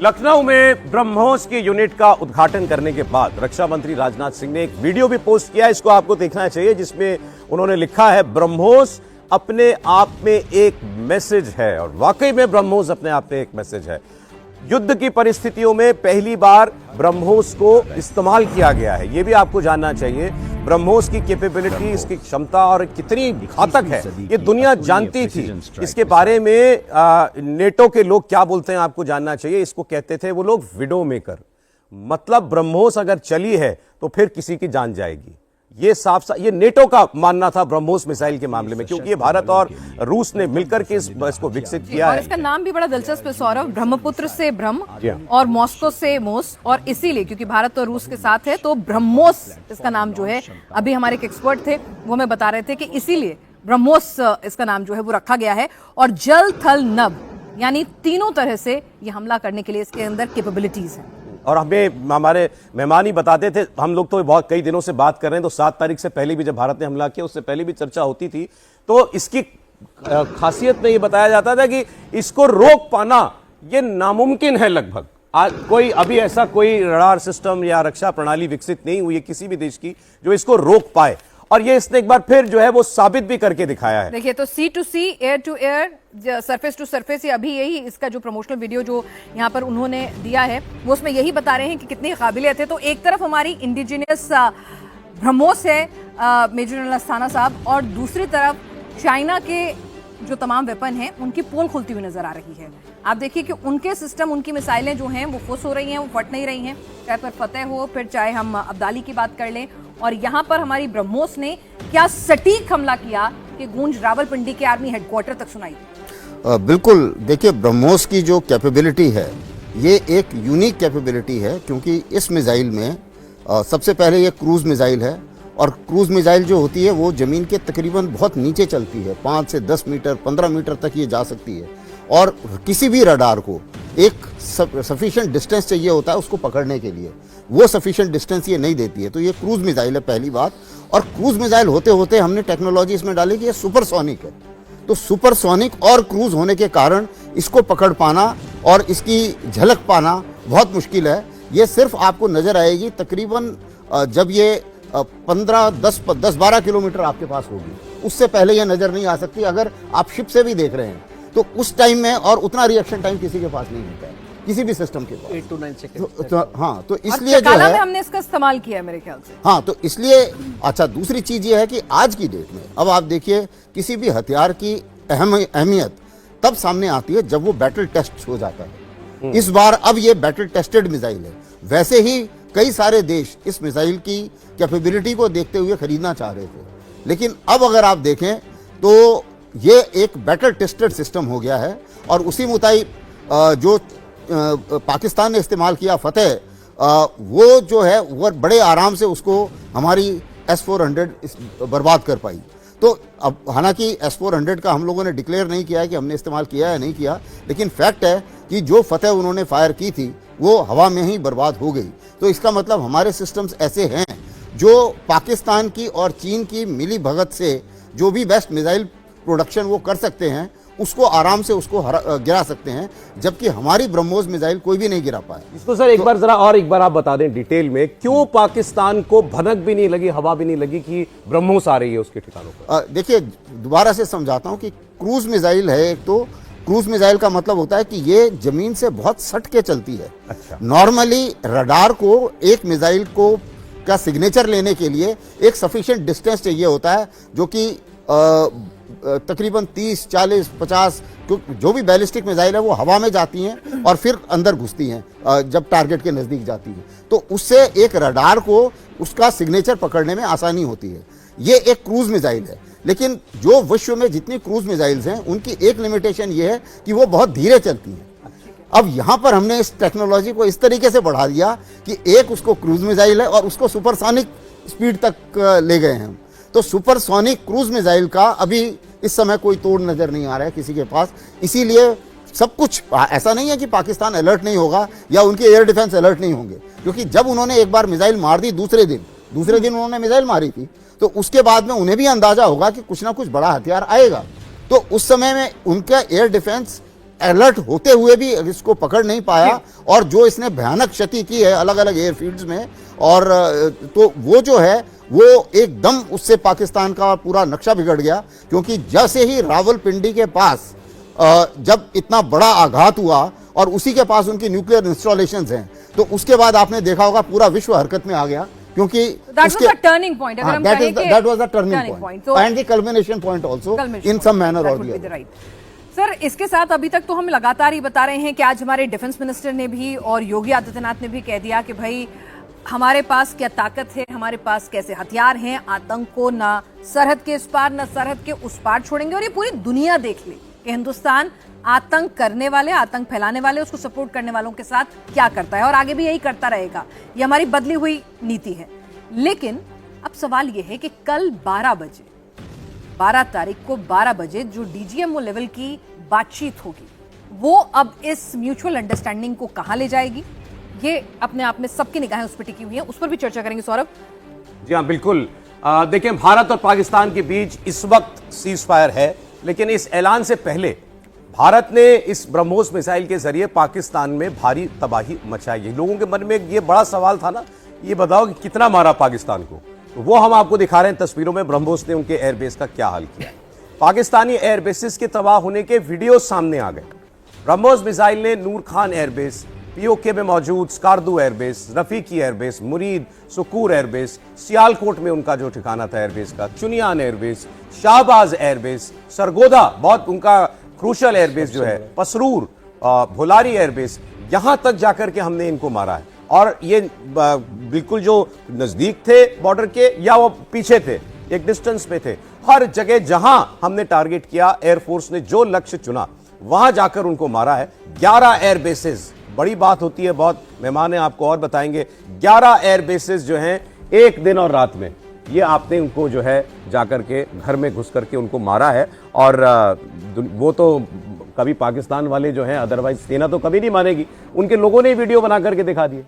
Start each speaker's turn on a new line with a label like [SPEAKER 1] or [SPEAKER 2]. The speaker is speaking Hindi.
[SPEAKER 1] लखनऊ में ब्रह्मोस की यूनिट का उद्घाटन करने के बाद रक्षा मंत्री राजनाथ सिंह ने एक वीडियो भी पोस्ट किया है, इसको आपको देखना चाहिए, जिसमें उन्होंने लिखा है ब्रह्मोस अपने आप में एक मैसेज है। और वाकई में ब्रह्मोस अपने आप में एक मैसेज है। युद्ध की परिस्थितियों में पहली बार ब्रह्मोस को इस्तेमाल किया गया है, यह भी आपको जानना चाहिए। ब्रह्मोस की कैपेबिलिटी, इसकी क्षमता और कितनी घातक है ये दुनिया जानती थी। इसके बारे में नेटो के लोग क्या बोलते हैं आपको जानना चाहिए। इसको कहते थे वो लोग विडो मेकर, मतलब ब्रह्मोस अगर चली है तो फिर किसी की जान जाएगी। ये ये नेटो का मानना था ब्रह्मोस मिसाइल के मामले में, क्योंकि ये भारत और रूस ने मिलकर के इसको विकसित किया है।
[SPEAKER 2] इसका नाम भी बड़ा दिलचस्प है सौरभ, ब्रह्मपुत्र से ब्रह्म और मॉस्को से मोस, और इसीलिए क्योंकि भारत और रूस के साथ है तो ब्रह्मोस इसका नाम जो है। अभी हमारे एक एक्सपर्ट थे वो हमें बता रहे थे कि इसीलिए ब्रह्मोस इसका नाम जो है वो रखा गया है। और जल थल नभ यानी तीनों तरह से ये हमला करने के लिए इसके अंदर कैपेबिलिटीज हैं।
[SPEAKER 1] और हमें हमारे मेहमान ही बताते थे, हम लोग तो बहुत कई दिनों से बात कर रहे हैं, तो 7 तारीख से पहले भी जब भारत ने हमला किया उससे पहले भी चर्चा होती थी, तो इसकी खासियत में ये बताया जाता था कि इसको रोक पाना ये नामुमकिन है लगभग। आज अभी ऐसा कोई रडार सिस्टम या रक्षा प्रणाली विकसित नहीं हुई है किसी भी देश की जो इसको रोक पाए, और ये इसने एक बार फिर जो है वो साबित भी करके दिखाया है।
[SPEAKER 2] देखिए, तो sea to sea, air to air, surface to surface, ये अभी यही इसका जो प्रमोशनल वीडियो जो यहाँ पर उन्होंने दिया है वो उसमें यही बता रहे हैं कि कितनी काबिलियत है। तो एक तरफ हमारी इंडिजिनियस ब्रह्मोस है मेजर जनरल अस्थाना साहब, और दूसरी तरफ चाइना के जो तमाम वेपन हैं उनकी पोल खुलती हुई नजर आ रही है। आप देखिए कि उनके सिस्टम, उनकी मिसाइलें जो हैं वो फुस हो रही हैं, वो फट नहीं रही हैं, चाहे पर फतेह हो, फिर चाहे हम अब्दाली की बात कर लें। और यहाँ पर हमारी ब्रह्मोस ने क्या सटीक हमला किया कि गूंज रावलपिंडी के आर्मी हेडक्वार्टर तक सुनाई।
[SPEAKER 3] बिल्कुल, देखिए ब्रह्मोस की जो कैपेबिलिटी है ये एक यूनिक कैपेबिलिटी है, क्योंकि इस मिसाइल में सबसे पहले ये क्रूज मिसाइल है, और क्रूज मिसाइल जो होती है वो ज़मीन के तकरीबन बहुत नीचे चलती है, 5 से 10 मीटर 15 मीटर तक ये जा सकती है, और किसी भी रडार को एक सफिशिएंट डिस्टेंस चाहिए होता है उसको पकड़ने के लिए, वो सफिशिएंट डिस्टेंस ये नहीं देती है। तो ये क्रूज मिसाइल है पहली बात। और क्रूज मिसाइल होते होते हमने टेक्नोलॉजी इसमें डाली कि ये सुपरसोनिक है, तो सुपरसोनिक और क्रूज होने के कारण इसको पकड़ पाना और इसकी झलक पाना बहुत मुश्किल है। ये सिर्फ आपको नज़र आएगी तकरीबन जब ये 10-12 किलोमीटर आपके पास होगी, उससे पहले ये नज़र नहीं आ सकती। अगर आप शिप से भी देख रहे हैं तो उस टाइम में, और उतना रिएक्शन टाइम किसी के पास नहीं होता है, किसी भी सिस्टम के पास
[SPEAKER 4] 8 to 9 सेकंड।
[SPEAKER 3] हाँ, तो इसलिए जो है
[SPEAKER 2] हमने इसका इस्तेमाल किया है मेरे ख्याल से।
[SPEAKER 3] हाँ, तो इसलिए अच्छा, दूसरी चीज ये है कि आज की डेट में अब आप देखिए किसी भी हथियार की अहमियत तब सामने आती है जब वो बैटल टेस्ट हो जाता है। इस बार अब ये बैटल टेस्टेड मिसाइल है। वैसे ही कई सारे देश इस मिसाइल की कैपेबिलिटी को देखते हुए खरीदना चाह रहे थे, लेकिन अब अगर आप देखें तो ये एक बैटल टेस्टेड सिस्टम हो गया है। और उसी मुताबिक जो पाकिस्तान ने इस्तेमाल किया फतेह, वो जो है वो बड़े आराम से उसको हमारी S-400 बर्बाद कर पाई। तो अब हालांकि S-400 का हम लोगों ने डिक्लेयर नहीं किया है कि हमने इस्तेमाल किया या नहीं किया, लेकिन फैक्ट है कि जो फतेह उन्होंने फायर की थी वो हवा में ही बर्बाद हो गई। तो इसका मतलब हमारे सिस्टम्स ऐसे हैं जो पाकिस्तान की और चीन की मिली भगत से जो भी बेस्ट मिसाइल प्रोडक्शन वो कर सकते हैं उसको आराम से उसको गिरा सकते हैं, जबकि हमारी ब्रह्मोस मिसाइल कोई भी नहीं गिरा पाए।
[SPEAKER 1] इसको सर एक बार आप बता दें डिटेल में, क्यों पाकिस्तान को भनक भी नहीं लगी, हवा भी नहीं लगी कि ब्रह्मोस आ रही है उसके ठिकानों पर।
[SPEAKER 3] देखिए, दोबारा से समझाता हूं कि क्रूज मिसाइल है। एक तो क्रूज मिसाइल का मतलब होता है कि ये जमीन से बहुत सट के चलती है।
[SPEAKER 1] अच्छा।
[SPEAKER 3] नॉर्मली रडार को एक मिसाइल को का सिग्नेचर लेने के लिए एक सफिशिएंट डिस्टेंस चाहिए होता है, जो कि तकरीबन 30, 40, 50 जो भी बैलिस्टिक मिसाइल है वो हवा में जाती हैं और फिर अंदर घुसती हैं जब टारगेट के नज़दीक जाती हैं, तो उससे एक रडार को उसका सिग्नेचर पकड़ने में आसानी होती है। ये एक क्रूज मिसाइल है, लेकिन जो विश्व में जितनी क्रूज मिसाइल्स हैं उनकी एक लिमिटेशन ये है कि वो बहुत धीरे चलती हैं। अब यहाँ पर हमने इस टेक्नोलॉजी को इस तरीके से बढ़ा दिया कि एक उसको क्रूज मिसाइल है और उसको सुपरसोनिक स्पीड तक ले गए हैं। तो सुपरसोनिक क्रूज मिसाइल का अभी इस समय कोई तोड़ नजर नहीं आ रहा है किसी के पास। इसीलिए सब कुछ, ऐसा नहीं है कि पाकिस्तान अलर्ट नहीं होगा या उनके एयर डिफेंस अलर्ट नहीं होंगे, क्योंकि जब उन्होंने एक बार मिसाइल मार दी, दूसरे दिन उन्होंने मिसाइल मारी थी, तो उसके बाद में उन्हें भी अंदाजा होगा कि कुछ ना कुछ बड़ा हथियार आएगा। तो उस समय में उनका एयर डिफेंस अलर्ट होते हुए भी इसको पकड़ नहीं पाया, और जो इसने भयानक क्षति की है अलग अलग एयरफील्ड्स में, और तो वो जो है वो एकदम उससे पाकिस्तान का पूरा नक्शा बिगड़ गया। क्योंकि जैसे ही रावलपिंडी के पास जब इतना बड़ा आघात हुआ और उसी के पास उनकी न्यूक्लियर इंस्टॉलेशंस हैं, तो उसके बाद आपने देखा होगा पूरा विश्व हरकत में आ गया। क्योंकि
[SPEAKER 2] टर्निंग पॉइंट, अगर हम कहें कि
[SPEAKER 3] that was the turning point and the culmination point also in some manner or the other.
[SPEAKER 2] Sir, इसके साथ अभी तक तो हम लगातार ही बता रहे हैं कि आज हमारे डिफेंस मिनिस्टर ने भी और योगी आदित्यनाथ ने भी कह दिया कि भाई हमारे पास क्या ताकत है, हमारे पास कैसे हथियार हैं, आतंक को ना सरहद के इस पार ना सरहद के उस पार छोड़ेंगे। और ये पूरी दुनिया देख ले कि हिंदुस्तान आतंक करने वाले, आतंक फैलाने वाले, उसको सपोर्ट करने वालों के साथ क्या करता है, और आगे भी यही करता रहेगा। ये हमारी बदली हुई नीति है। लेकिन अब सवाल ये है कि कल 12 तारीख को 12 बजे जो डीजीएमओ लेवल की बातचीत होगी, वो अब इस म्यूचुअल अंडरस्टैंडिंग को कहां ले जाएगी, ये अपने आप में सबकी निगाहें उस पर टिकी हुई हैं। उस पर भी चर्चा करेंगे सौरभ।
[SPEAKER 1] जी हाँ, बिल्कुल। देखें, भारत और पाकिस्तान के बीच इस वक्त सीज फायर है, लेकिन इस ऐलान से पहले भारत ने इस ब्रह्मोस मिसाइल के जरिए पाकिस्तान में भारी तबाही मचाई है। लोगों के मन में ये बड़ा सवाल था ना, ये बताओ कि कितना मारा पाकिस्तान को, तो वो हम आपको दिखा रहे हैं तस्वीरों में। ब्रह्मोस ने उनके एयरबेस का क्या हाल किया है। पाकिस्तानी एयरबेसेस के तबाह होने के वीडियो सामने आ गए। ब्रह्मोस मिसाइल ने नूर खान एयरबेस, पीओके में मौजूद स्कार्दू एयरबेस, रफीकी एयरबेस, मुरीद, सुकूर एयरबेस, सियालकोट में उनका जो ठिकाना था एयरबेस का, चुनियान एयरबेस, शाहबाज एयरबेस, सरगोदा बहुत उनका क्रूशल एयरबेस जो है, पसरूर, भोलारी एयरबेस, यहां तक जाकर के हमने इनको मारा है। और ये बिल्कुल जो नजदीक थे बॉर्डर के या वो पीछे थे, एक डिस्टेंस पे थे, हर जगह जहां हमने टारगेट किया, एयरफोर्स ने जो लक्ष्य चुना वहां जाकर उनको मारा है। 11 एयरबेसेस, बड़ी बात होती है, बहुत मेहमान है आपको और बताएंगे। 11 एयरबेसेस जो हैं एक दिन और रात में, ये आपने उनको जो है जाकर के घर में घुस करके उनको मारा है। और वो तो कभी पाकिस्तान वाले जो हैं, अदरवाइज सेना तो कभी नहीं मानेगी, उनके लोगों ने वीडियो बना करके दिखा दिए।